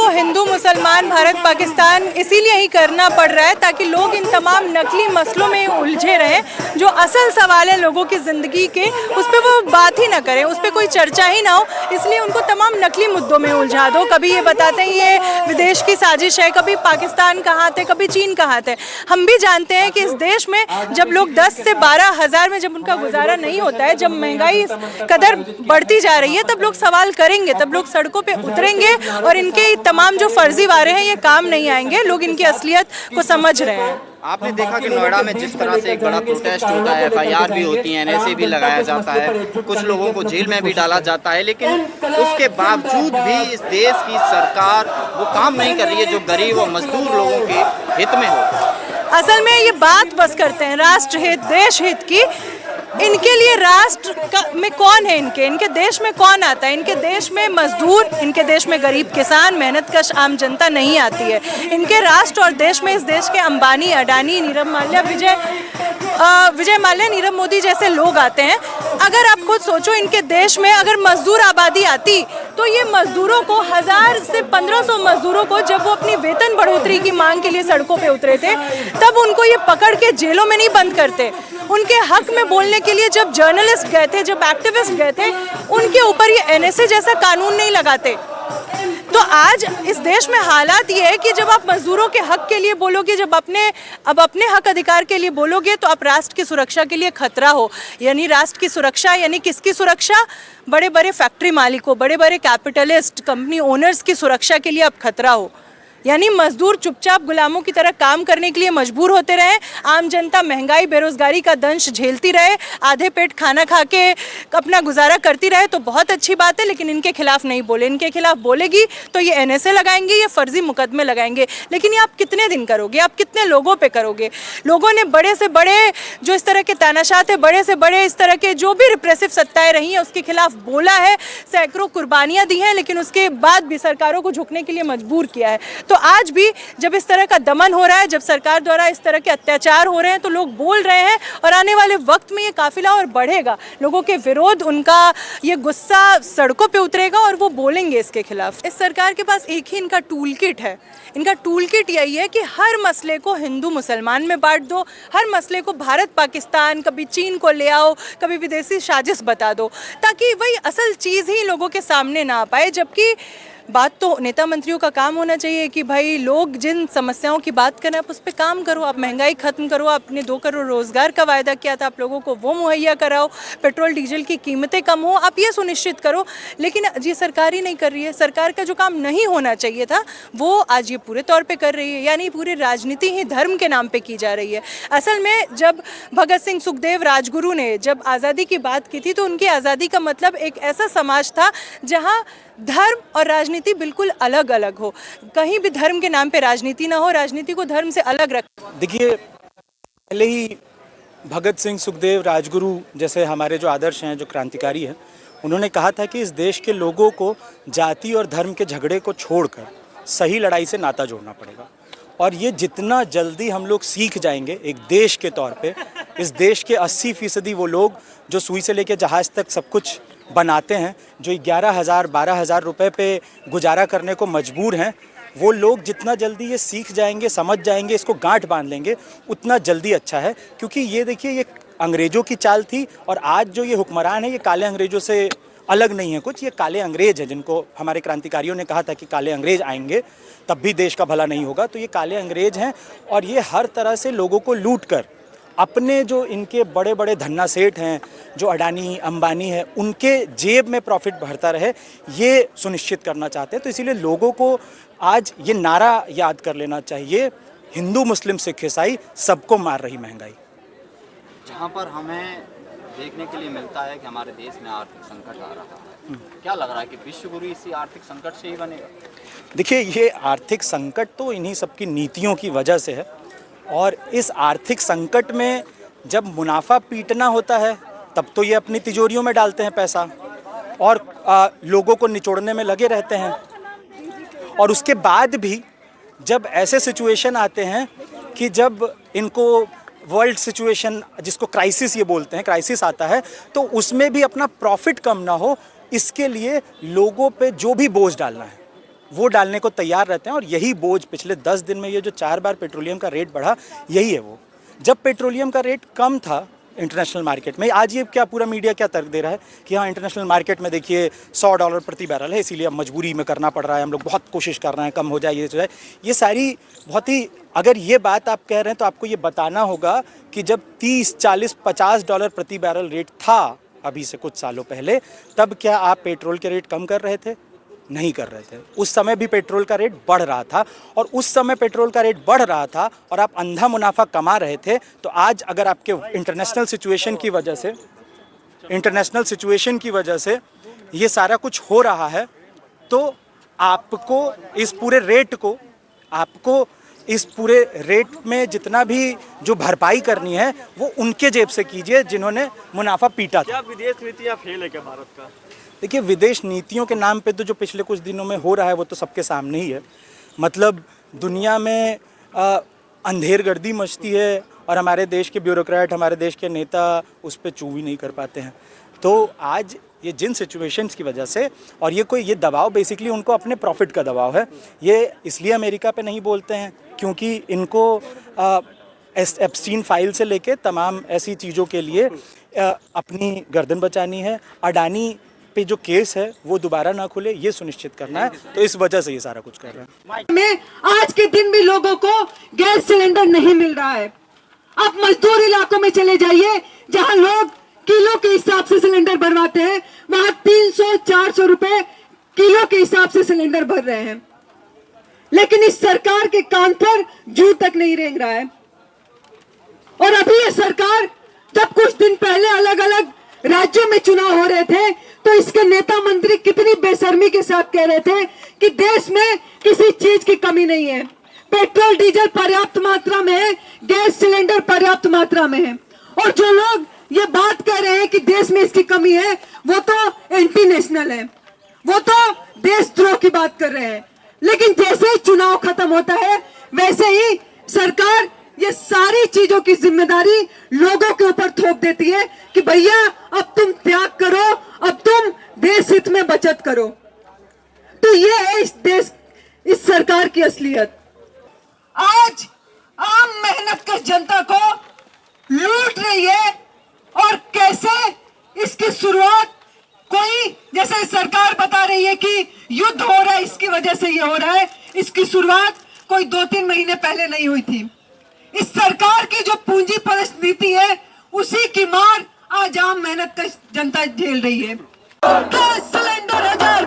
हिंदू मुसलमान भारत पाकिस्तान इसीलिए ही करना पड़ रहा है ताकि लोग इन तमाम नकली मसलों में उलझे रहें। जो असल सवाल है लोगों की ज़िंदगी के, उस पर वो बात ही ना करें, उस पर कोई चर्चा ही ना हो, इसलिए उनको तमाम नकली मुद्दों में उलझा दो। कभी ये बताते हैं ये विदेश की साजिश है, कभी पाकिस्तान का हाथ है, कभी चीन का हाथ है। हम भी जानते हैं कि इस देश में जब लोग 10 से 12 हज़ार में जब उनका गुजारा नहीं होता है, जब महंगाई कदर बढ़ती जा रही है, तब लोग सवाल करेंगे, तब लोग सड़कों पे उतरेंगे और इनके तमाम जो फर्जी वारे हैं ये काम नहीं आएंगे। लोग इनकी असलियत को समझ रहे हैं। आपने देखा कि नोएडा में जिस तरह से एक बड़ा प्रोटेस्ट होता है, FIR भी होती है, NSA भी लगाया जाता है, कुछ लोगों को जेल में भी डाला जाता है, लेकिन उसके बावजूद भी इस देश की सरकार वो काम नहीं कर रही है जो गरीब और मजदूर लोगों के हित में हो। असल में ये बात बस करते हैं राष्ट्र हित, देश हित की। इनके लिए राष्ट्र में कौन है, इनके देश में कौन आता है? इनके देश में मजदूर, इनके देश में गरीब किसान, मेहनतकश आम जनता नहीं आती है। इनके राष्ट्र और देश में इस देश के अंबानी, अडानी, नीरव माल्या, विजय माल्या, नीरव मोदी जैसे लोग आते हैं। अगर आप खुद सोचो, इनके देश में अगर मजदूर आबादी आती तो ये मजदूरों को 1000 से 1500 मजदूरों को जब वो अपनी वेतन बढ़ोतरी की मांग के लिए सड़कों पे उतरे थे, तब उनको ये पकड़ के जेलों में नहीं बंद करते। उनके हक में बोलने के लिए जब जर्नलिस्ट गए थे, जब एक्टिविस्ट गए थे, उनके ऊपर ये NSA जैसा कानून नहीं लगाते। तो आज इस देश में हालात ये है कि जब आप मजदूरों के हक के लिए बोलोगे, जब अपने हक अधिकार के लिए बोलोगे, तो आप राष्ट्र की सुरक्षा के लिए खतरा हो। यानी राष्ट्र की सुरक्षा यानी किसकी सुरक्षा? बड़े बड़े फैक्ट्री मालिकों, बड़े बड़े कैपिटलिस्ट, कंपनी ओनर्स की सुरक्षा के लिए आप खतरा हो। यानी मजदूर चुपचाप गुलामों की तरह काम करने के लिए मजबूर होते रहे, आम जनता महंगाई बेरोजगारी का दंश झेलती रहे, आधे पेट खाना खा के अपना गुजारा करती रहे, तो बहुत अच्छी बात है। लेकिन इनके खिलाफ नहीं बोले, इनके खिलाफ बोलेगी तो ये NSA लगाएंगे, ये फर्जी मुकदमे लगाएंगे। लेकिन ये आप कितने दिन करोगे, आप कितने लोगों पे करोगे? लोगों ने बड़े से बड़े जो इस तरह के तानाशाह थे, बड़े से बड़े इस तरह के जो भी रिप्रेसिव सत्ताएं रही हैं उसके खिलाफ बोला है, सैकड़ों कुर्बानियाँ दी हैं, लेकिन उसके बाद भी सरकारों को झुकने के लिए मजबूर किया है। तो आज भी जब इस तरह का दमन हो रहा है, जब सरकार द्वारा इस तरह के अत्याचार हो रहे हैं, तो लोग बोल रहे हैं और आने वाले वक्त में ये काफिला और बढ़ेगा। लोगों के विरोध, उनका ये गुस्सा सड़कों पे उतरेगा और वो बोलेंगे इसके खिलाफ। इस सरकार के पास एक ही इनका टूल किट है। इनका टूल किट यही है कि हर मसले को हिंदू मुसलमान में बांट दो, हर मसले को भारत पाकिस्तान, कभी चीन को ले आओ, कभी विदेशी साजिश बता दो, ताकि वही असल चीज़ ही लोगों के सामने ना आ पाए। जबकि बात तो नेता मंत्रियों का काम होना चाहिए कि भाई लोग जिन समस्याओं की बात करें आप उस पर काम करो, आप महंगाई खत्म करो, आपने 2 करोड़ रोजगार का वायदा किया था, आप लोगों को वो मुहैया कराओ, पेट्रोल डीजल की कीमतें कम हो, आप ये सुनिश्चित करो। लेकिन ये सरकार ही नहीं कर रही है। सरकार का जो काम नहीं होना चाहिए था वो आज ये पूरे तौर पे कर रही है। यानी पूरी राजनीति ही धर्म के नाम पे की जा रही है। असल में जब भगत सिंह, सुखदेव, राजगुरु ने जब आज़ादी की बात की थी तो उनकी आज़ादी का मतलब एक ऐसा समाज था जहाँ धर्म और राजनीति बिल्कुल अलग अलग हो। कहीं भी धर्म के नाम पे राजनीति ना हो, राजनीति को धर्म से अलग रख। देखिए, पहले ही भगत सिंह, सुखदेव, राजगुरु जैसे हमारे जो आदर्श हैं, जो क्रांतिकारी हैं, उन्होंने कहा था कि इस देश के लोगों को जाति और धर्म के झगड़े को छोड़कर सही लड़ाई से नाता जोड़ना पड़ेगा। और ये जितना जल्दी हम लोग सीख जाएंगे एक देश के तौर पे, इस देश के 80% वो लोग जो सुई से लेकर जहाज़ तक सब कुछ बनाते हैं, जो 11,000 12,000 रुपये पे गुजारा करने को मजबूर हैं, वो लोग जितना जल्दी ये सीख जाएंगे, समझ जाएंगे, इसको गांठ बांध लेंगे, उतना जल्दी अच्छा है। क्योंकि ये देखिए, ये अंग्रेज़ों की चाल थी और आज जो ये हुक्मरान है ये काले अंग्रेज़ों से अलग नहीं है कुछ। ये काले अंग्रेज़ हैं जिनको हमारे क्रांतिकारियों ने कहा था कि काले अंग्रेज़ आएंगे तब भी देश का भला नहीं होगा। तो ये काले अंग्रेज़ हैं और ये हर तरह से लोगों को लूट कर अपने जो इनके बड़े बड़े धन्ना सेठ हैं, जो अडानी अंबानी है, उनके जेब में प्रॉफिट भरता रहे, ये सुनिश्चित करना चाहते हैं। तो इसीलिए लोगों को आज ये नारा याद कर लेना चाहिए, हिंदू मुस्लिम सिख ईसाई सबको मार रही महंगाई। जहाँ पर हमें देखने के लिए मिलता है कि हमारे देश में आर्थिक संकट आ रहा है, क्या लग रहा है कि विश्व गुरु इसी आर्थिक संकट से ही बनेगा? देखिए, ये आर्थिक संकट तो इन्हीं सबकी नीतियों की वजह से है। और इस आर्थिक संकट में जब मुनाफा पीटना होता है तब तो ये अपनी तिजोरियों में डालते हैं पैसा और लोगों को निचोड़ने में लगे रहते हैं। और उसके बाद भी जब ऐसे सिचुएशन आते हैं कि जब इनको वर्ल्ड सिचुएशन, जिसको क्राइसिस ये बोलते हैं, क्राइसिस आता है, तो उसमें भी अपना प्रॉफिट कम ना हो, इसके लिए लोगों पे जो भी बोझ डालना है वो डालने को तैयार रहते हैं। और यही बोझ पिछले 10 दिन में ये जो 4 बार पेट्रोलियम का रेट बढ़ा, यही है वो। जब पेट्रोलियम का रेट कम था इंटरनेशनल मार्केट में, आज ये क्या पूरा मीडिया क्या तर्क दे रहा है कि हाँ इंटरनेशनल मार्केट में देखिए $100 प्रति बैरल है, इसीलिए अब मजबूरी में करना पड़ रहा है, हम लोग बहुत कोशिश कर रहे हैं कम हो जाए, ये हो जाए। ये सारी बहुत ही, अगर ये बात आप कह रहे हैं तो आपको ये बताना होगा कि जब 30, 40, $50 प्रति बैरल रेट था अभी से कुछ सालों पहले, तब क्या आप पेट्रोल के रेट कम कर रहे थे? नहीं कर रहे थे। उस समय भी पेट्रोल का रेट बढ़ रहा था, और उस समय पेट्रोल का रेट बढ़ रहा था और आप अंधा मुनाफा कमा रहे थे। तो आज अगर आपके इंटरनेशनल सिचुएशन की वजह से ये सारा कुछ हो रहा है, तो आपको इस पूरे रेट में जितना भी जो भरपाई करनी है वो उनके जेब से कीजिए जिन्होंने मुनाफा पीटा था। क्या विदेश नीतियाँ फेल है क्या भारत का? देखिए, विदेश नीतियों के नाम पे तो जो पिछले कुछ दिनों में हो रहा है वो तो सबके सामने ही है। मतलब दुनिया में अंधेरगर्दी मचती है और हमारे देश के ब्यूरोक्रेट, हमारे देश के नेता उस पर चू भी नहीं कर पाते हैं। तो आज ये जिन सिचुएशंस की वजह से, और ये दबाव बेसिकली उनको अपने प्रॉफिट का दबाव है। ये इसलिए अमेरिका पे नहीं बोलते हैं क्योंकि इनको एप्स्टीन फाइल से लेके तमाम ऐसी चीज़ों के लिए अपनी गर्दन बचानी है। अडानी पे जो केस है वो दोबारा ना खुले, ये सुनिश्चित करना है। तो इस वजह से ये सारा कुछ कर रहे हैं। में आज के दिन भी लोगों को गैस सिलेंडर नहीं मिल रहा है। आप मजदूर इलाकों में चले जाइए जहां लोग किलो के हिसाब से सिलेंडर भरवाते हैं, वहां 300-400 रुपए किलो के हिसाब से सिलेंडर भर रहे हैं। लेकिन इस सरकार के कान पर जू तक नहीं रेंग रहा है। और अभी ये सरकार, जब कुछ दिन पहले अलग अलग राज्यों में चुनाव हो रहे थे, तो इसके नेता मंत्री कितनी बेशर्मी के साथ कह रहे थे कि देश में किसी चीज की कमी नहीं है, पेट्रोल डीजल पर्याप्त मात्रा में है, गैस सिलेंडर पर्याप्त मात्रा में है। और जो लोग ये बात कह रहे हैं कि देश में इसकी कमी है, वो तो एंटी नेशनल है, वो तो देशद्रोह की बात कर रहे हैं। लेकिन जैसे ही चुनाव खत्म होता है, वैसे ही सरकार ये सारी चीजों की जिम्मेदारी लोगों के ऊपर थोप देती है कि भैया अब तुम त्याग करो, अब तुम देश हित में बचत करो। तो ये है इस सरकार की असलियत। आज आम मेहनत कर जनता को लूट रही है। और कैसे इसकी शुरुआत, कोई जैसे सरकार बता रही है कि युद्ध हो रहा है इसकी वजह से ये हो रहा है, इसकी शुरुआत कोई 2-3 महीने पहले नहीं हुई थी। इस सरकार की जो पूंजी परस्त नीति है, उसी की मार आज आम मेहनत का जनता झेल रही है। Gas cylinder 1000